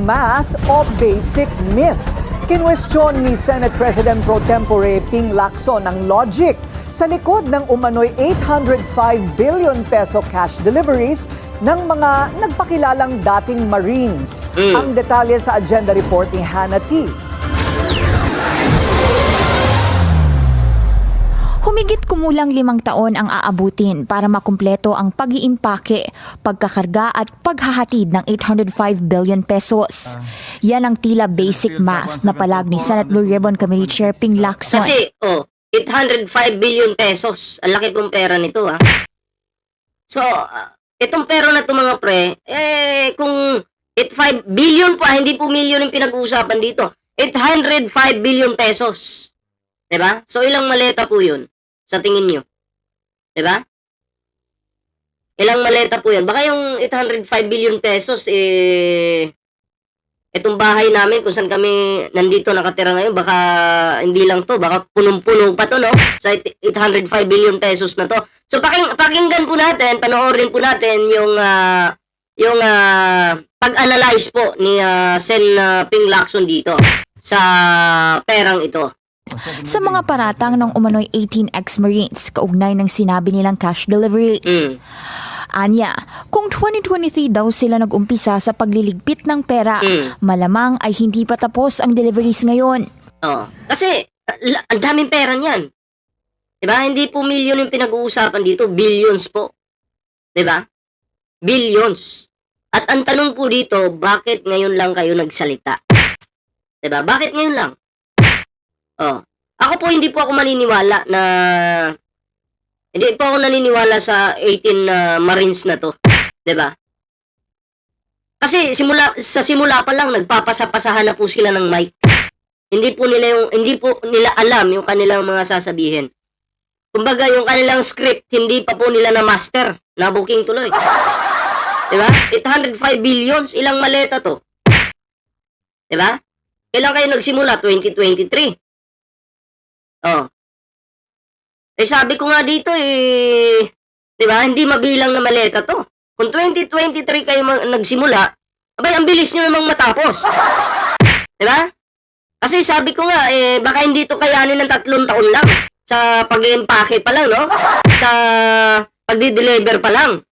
math o basic myth? Kinwestiyon ni Senate President Pro Tempore Ping Lacson ang logic sa likod ng umano'y 805 billion peso cash deliveries ng mga nagpakilalang dating Marines. Ang detalye sa agenda report ni Hannah T. Humigit kumulang 5 taon ang aabutin para makumpleto ang pag-iimpake, pagkakarga at paghahatid ng 805 billion pesos. Yan ang tila basic math na palag ni Senate Blue Ribbon Committee Chair Ping Lacson. Kasi, 805 billion pesos. Ang laki pong pera nito, ha? So, itong pera na ito, mga pre, kung 85 billion pa, hindi po million yung pinag-uusapan dito. 805 billion pesos. Diba? So, ilang maleta po yun sa tingin nyo? Diba? Ilang maleta po yun? Baka yung 805 billion pesos, itong bahay namin kung saan kami nandito nakatira ngayon, baka hindi lang to, baka punong-puno pa to, no? Sa 805 billion pesos na to. So, pakinggan po natin, panoorin po natin yung pag-analyze po ni Sen Ping Lacson dito sa perang ito. Sa mga paratang ng umano'y 18 ex-Marines kaugnay ng sinabi nilang cash deliveries. Anya, kung 2023 daw sila nag-umpisa sa pagliligpit ng pera, malamang ay hindi pa tapos ang deliveries ngayon. Kasi ang daming pera niyan. Diba? Hindi po million yung pinag-uusapan dito, billions po. Diba? Billions. At ang tanong po dito, bakit ngayon lang kayo nagsalita? Diba? Bakit ngayon lang? Ako po hindi po ako maniniwala na hindi po ako naniniwala sa 18 Marines na to, 'di ba? Kasi sa simula pa lang nagpapasapasahan na po sila ng mic. Hindi po nila alam yung kanilang mga sasabihin. Kumbaga yung kanilang script hindi pa po nila na master, na booking tuloy. 'Di ba? 805 billions, ilang maleta to? 'Di ba? Kailan kayo nagsimula? 2023. Sabi ko nga dito, di ba, hindi mabilang na maleta to. Kung 2023 kayo nagsimula, abay, ang bilis nyo namang matapos. Di ba? Kasi sabi ko nga, baka hindi to kayanin ng 3 taon lang. Sa pag-empake pa lang, no? Sa pag-deliver pa lang.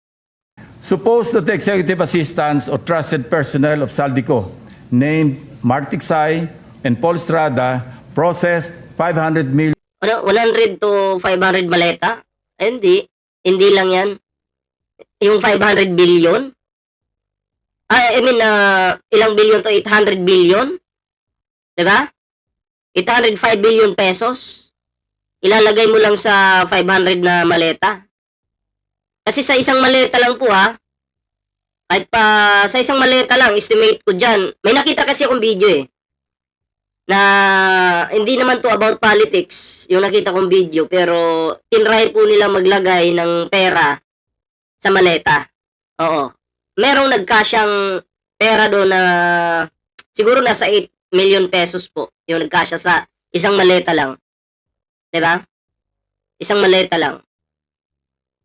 Suppose that the executive assistants or trusted personnel of Saldico, named Mark Tiksay and Paul Estrada, processed 500 million. 100 to 500 maleta? Hindi. Hindi lang yan. Yung 500 billion? Ilang billion to? 800 billion? Diba? 805 billion pesos? Ilalagay mo lang sa 500 na maleta. Kasi sa isang maleta lang po, ha? Kahit pa sa isang maleta lang, estimate ko dyan. May nakita kasi akong video, na hindi naman to about politics, yung nakita kong video, pero tinry po nila maglagay ng pera sa maleta. Oo. Merong nagkasyang pera doon na siguro nasa 8 million pesos po, yung nagkasya sa isang maleta lang. Diba? Isang maleta lang.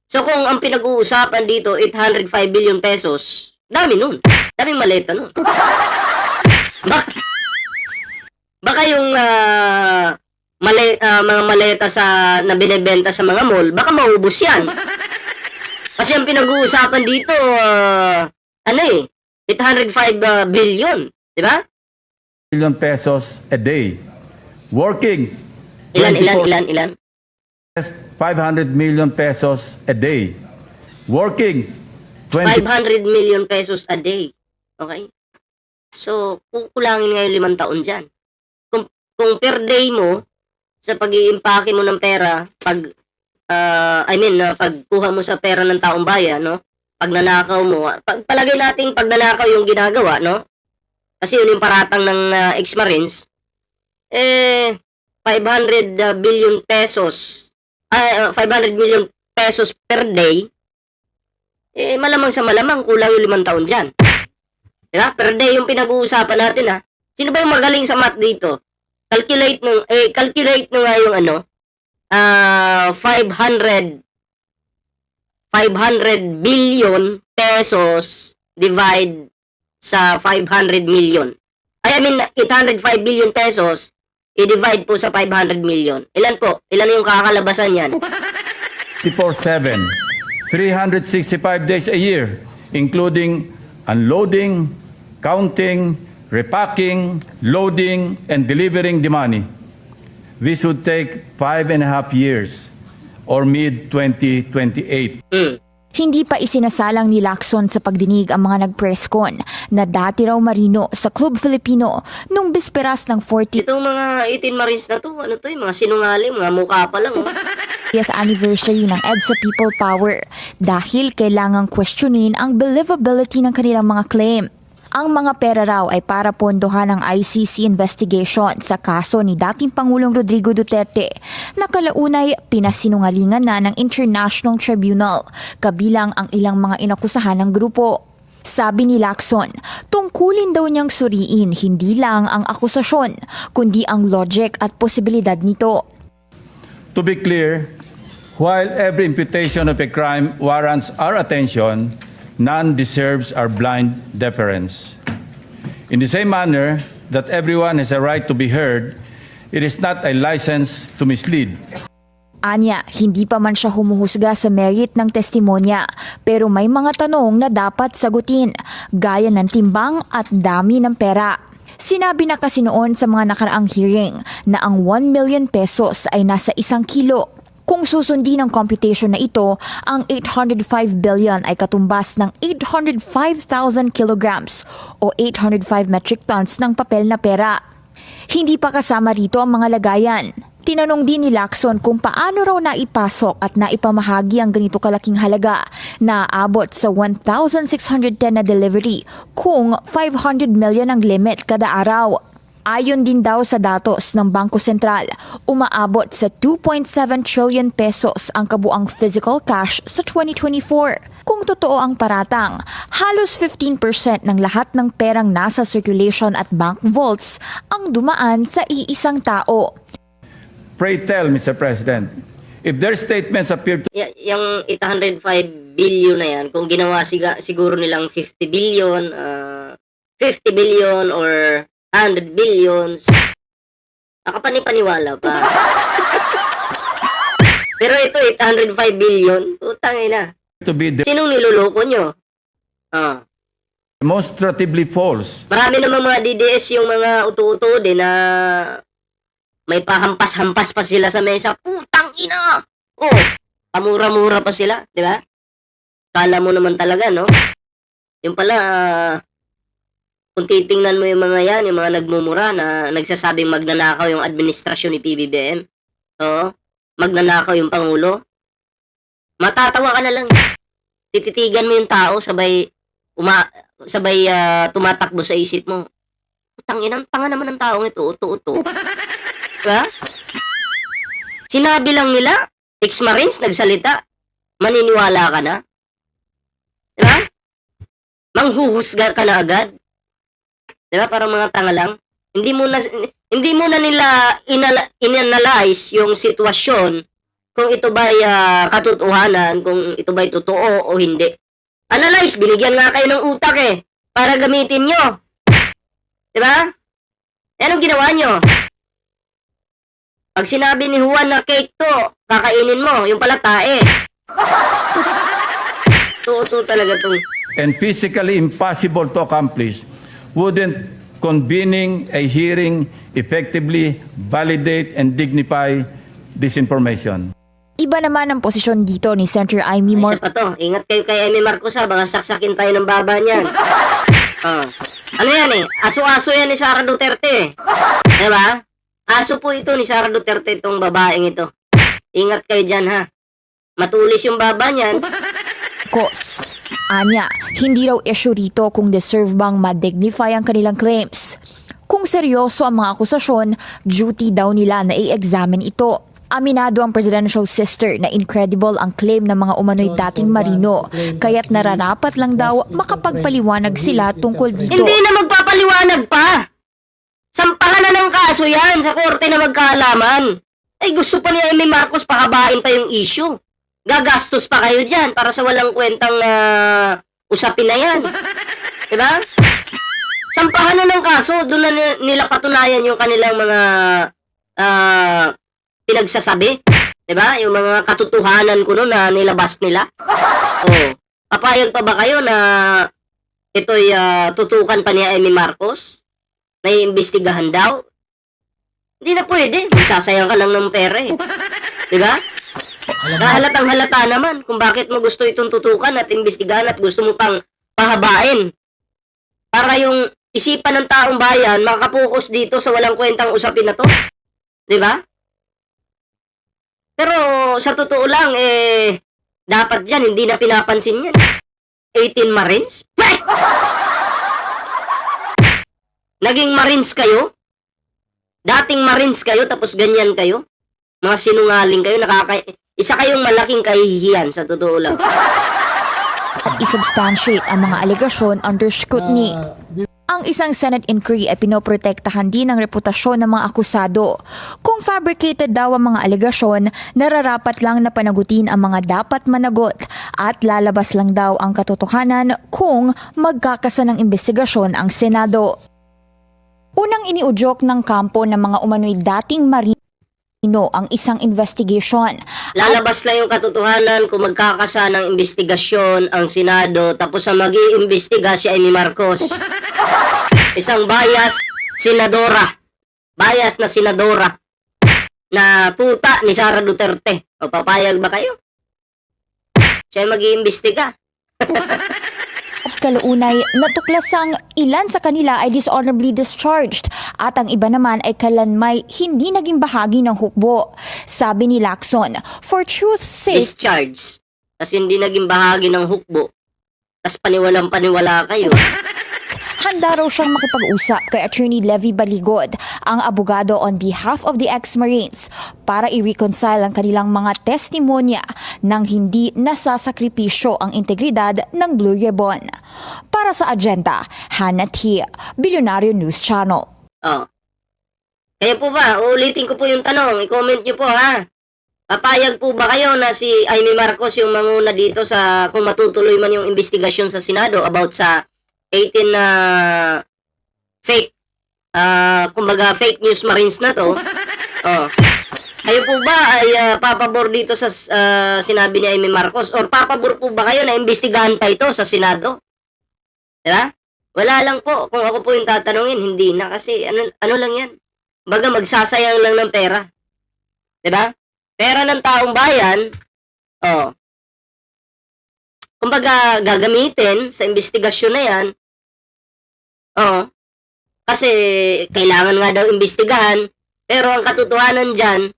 So kung ang pinag-uusapan dito, 805 billion pesos, dami nun. Daming maleta nun. Baka yung mga maleta na binebenta sa mga mall, baka maubos yan. Kasi ang pinag-uusapan dito, 805 billion, di ba? Billion pesos a day. Working. Ilan? 500 million pesos a day. Working. 500 million pesos a day. Okay? So, kukulangin ngayon 5 taon dyan. Kung per day mo, sa pag-iimpake mo ng pera, pagkuha mo sa pera ng taong bayan, no? Pag nanakaw mo, palagay natin pag nanakaw yung ginagawa, no? Kasi yun yung paratang ng ex-Marines, 500 billion pesos, 500 million pesos per day, malamang sa malamang, kulang yung 5 taon dyan. Diba? Per day yung pinag-uusapan natin, ha? Sino ba yung magaling sa math dito? Calculate nyo nga yung 500 billion pesos divide sa 500 million. I mean, 805 billion pesos, i-divide po sa 500 million. Ilan po? Ilan yung kakalabasan yan? 24/7, 365 days a year, including unloading, counting, repacking, loading, and delivering the money. This would take 5.5 years or mid-2028. Hindi pa isinasalang ni Lacson sa pagdinig ang mga nag-presscon na dati raw marino sa Club Filipino nung bisperas ng 40th Itong mga 18 Marines na to, ano to yung mga sinungaling, mga mukha pa lang. Oh. anniversary ng EDSA People Power dahil kailangang questionin ang believability ng kanilang mga claim. Ang mga pera raw ay para pondohan ng ICC investigation sa kaso ni dating Pangulong Rodrigo Duterte na kalaunay pinasinungalingan na ng International Tribunal kabilang ang ilang mga inakusahan ng grupo. Sabi ni Lacson, tungkulin daw niyang suriin hindi lang ang akusasyon kundi ang logic at posibilidad nito. To be clear, while every imputation of a crime warrants our attention, none deserves our blind deference. In the same manner that everyone has a right to be heard, it is not a license to mislead. Anya, hindi pa man siya humuhusga sa merit ng testimonya pero may mga tanong na dapat sagutin gaya ng timbang at dami ng pera. Sinabi na kasi noon sa mga nakaraang hearing na ang 1 million pesos ay nasa 1 kilo. Kung susundin ang computation na ito, ang 805 billion ay katumbas ng 805,000 kilograms o 805 metric tons ng papel na pera. Hindi pa kasama rito ang mga lagayan. Tinanong din ni Lacson kung paano raw naipasok at naipamahagi ang ganito kalaking halaga na aabot sa 1,610 na delivery kung 500 million ang limit kada araw. Ayon din daw sa datos ng Bangko Sentral, umaabot sa 2.7 trillion pesos ang kabuang physical cash sa 2024. Kung totoo ang paratang, halos 15% ng lahat ng perang nasa circulation at bank vaults ang dumaan sa iisang tao. Pray tell, Mr. President, if their statements appear to Yung 805 billion na yan, kung ginawa siguro nilang 50 billion, 50 billion or 100 billions, nakapanipaniwala pa. Pero ito, 805 billion, utang ina. be Sinong niloloko nyo? demonstratively false, Marami namang mga DDS yung mga uto-uto din na may pahampas-hampas pa sila sa mesa. Putang ina! Oh, pamura-mura pa sila, di ba? Kala mo naman talaga, no? Yung pala, kung titingnan mo yung mga yan, yung mga nagmumura na nagsasabing magnanakaw yung administrasyon ni PBBM, oo, magnanakaw yung Pangulo, matatawa ka na lang. Tititigan mo yung tao, sabay tumatakbo sa isip mo. Tanginang tanga naman ng taong ito, uto-uto. Diba? Sinabi lang nila, ex-Marines nagsalita, maniniwala ka na. Diba? Manghuhusga ka na agad. Diba? Parang mga tanga lang. Hindi mo na nila inanalyze yung sitwasyon kung ito ba'y katotohanan, kung ito ba'y totoo o hindi. Analyze, binigyan nga kayo ng utak para gamitin nyo. Diba? Anong ginawa nyo? Pag sinabi ni Juan na cake to, kakainin mo, yung pala tae. Totoo talaga to. and physically impossible to accomplish, wouldn't convening a hearing effectively validate and dignify this information? Iba naman ang posisyon dito ni Senator Amy Isa pa to, ingat kayo kay Amy Marcos baka saksakin tayo ng baba niyan. Ano yan aso-aso yan ni Sara Duterte. Diba? Aso po ito ni Sara Duterte, itong babaeng ito. Ingat kayo dyan ha. Matulis yung baba niyan. Kos. Anya, hindi raw issue rito kung deserve bang ma-dignify ang kanilang claims. Kung seryoso ang mga akusasyon, duty daw nila na i-examine ito. Aminado ang presidential sister na incredible ang claim ng mga umano'y dating marino, kaya't nararapat lang daw makapagpaliwanag sila tungkol dito. Hindi na magpapaliwanag pa. Sampahan na ng kaso yan sa korte na magkaalaman. Ay gusto pa ni Amy Marcos pakabain pa yung issue. Gagastos pa kayo dyan para sa walang kwentang usapin na yan. Diba? sampahan na ng kaso, doon na nila patunayan yung kanilang mga pinagsasabi. Diba? Yung mga katotohanan ko noon na nilabas nila. Oh, papayag pa ba kayo na ito'y tutukan pa ni Amy Marcos? Na iimbestigahan daw? Hindi na pwede. Magsasayang ka lang ng pera eh. Diba? Halatang halata naman kung bakit mo gusto itong tutukan at imbestigahan at gusto mo pang pahabain. Para yung isipan ng taong bayan makapokus dito sa walang kwentang usapin na to. Diba? Pero sa totoo lang, dapat dyan, hindi na pinapansin yan. 18 Marines? Naging Marines kayo? Dating Marines kayo, tapos ganyan kayo? Mga sinungaling kayo, isa kayong malaking kahihiyan, sa totoo lang. At isubstantiate ang mga alegasyon under scrutiny. Ang isang Senate inquiry ay pinoprotektahan din ang reputasyon ng mga akusado. Kung fabricated daw ang mga alegasyon, nararapat lang na panagutin ang mga dapat managot at lalabas lang daw ang katotohanan kung magkakasa ng investigasyon ang Senado. Unang iniudyok ng kampo ng mga umano'y dating marino ang isang investigation. Lalabas lang yung katotohanan kung magkakasa ng investigasyon ang Senado, tapos ang mag-iimbestiga si Amy Marcos. Isang bias senadora. Bias na senadora na tuta ni Sara Duterte. O papayag ba kayo? Siya mag-iimbestiga. At kalaunay, natuklasang ilan sa kanila ay dishonorably discharged at ang iba naman ay kalanmay hindi naging bahagi ng hukbo. Sabi ni Lacson, for truth's sake, Discharge. Kasi hindi naging bahagi ng hukbo. Tapos paniwalang-paniwala kayo. handa raw siyang makipag-usap kay Attorney Levy Baligod, ang abogado on behalf of the ex-Marines, para i-reconcile ang kanilang mga testimonya nang hindi nasasakripisyo ang integridad ng Blue Ribbon. Para sa agenda, Hannah T., Billionario News Channel. Oh. Kaya po ba, uulitin ko po yung tanong, i-comment nyo po ha. Papayag po ba kayo na si Amy Marcos yung manguna dito sa kung matutuloy man yung investigasyon sa Senado about sa 18 na fake, kumbaga fake news Marines na to? Oh. Kayo po ba ay papabor dito sa sinabi ni Amy Marcos? Or papabor po ba kayo na imbestigahan pa ito sa Senado? Diba? Wala lang po. Kung ako po yung tatanungin, hindi na. Kasi ano lang yan. Baga magsasayang lang ng pera. Diba? Pera ng taong bayan, oh, kumbaga gagamitin sa investigasyon na yan, oh, kasi kailangan nga daw imbestigahan, pero ang katotohanan dyan,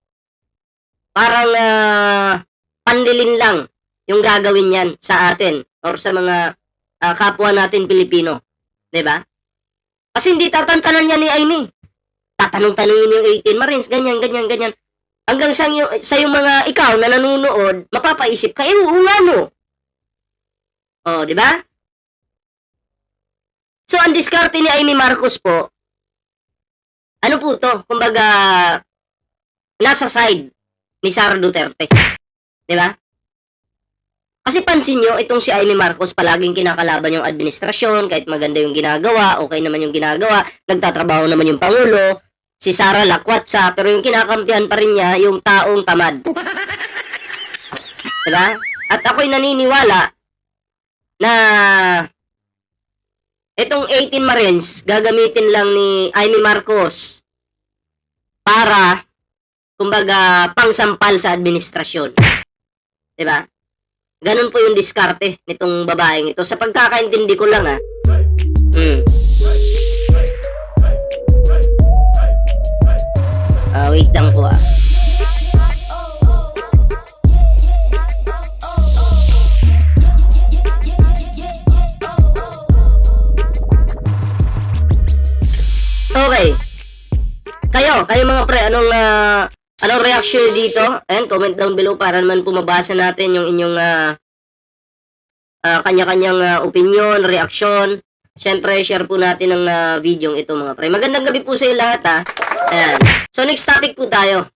parang panlilin lang yung gagawin yan sa atin or sa mga kapwa natin Pilipino. Diba? Kasi hindi tatantanan yan ni Amy. Tatanong-tanongin yung 18 Marines, ganyan. Hanggang sa yung mga ikaw na nanonood, mapapaisip ka, oo nga no. Oh, di ba? So, ang diskarte ni Amy Marcos po, ano po to? Kumbaga, nasa side ni Sara Duterte. Di ba? Kasi pansin nyo, itong si Amy Marcos, palaging kinakalaban yung administrasyon, kahit maganda yung ginagawa, okay naman yung ginagawa, nagtatrabaho naman yung Pangulo, si Sara lakwatsa, pero yung kinakampihan pa rin niya, yung taong tamad. Diba? At ako'y naniniwala na itong 18 Marines, gagamitin lang ni Amy Marcos para, kumbaga, pangsampal sa administrasyon. Diba? Ganun po yung diskarte nitong babaeng ito. Sa pagkakaintindi ko lang, wait lang po Okay. Kayo mga pre, anong reaction dito? And comment down below para naman po mabasa natin yung inyong kanya-kanyang opinion, reaction. Siyempre, share po natin ang video ito mga pre. Magandang gabi po sa iyo lahat ha. Ayan. So next topic po tayo.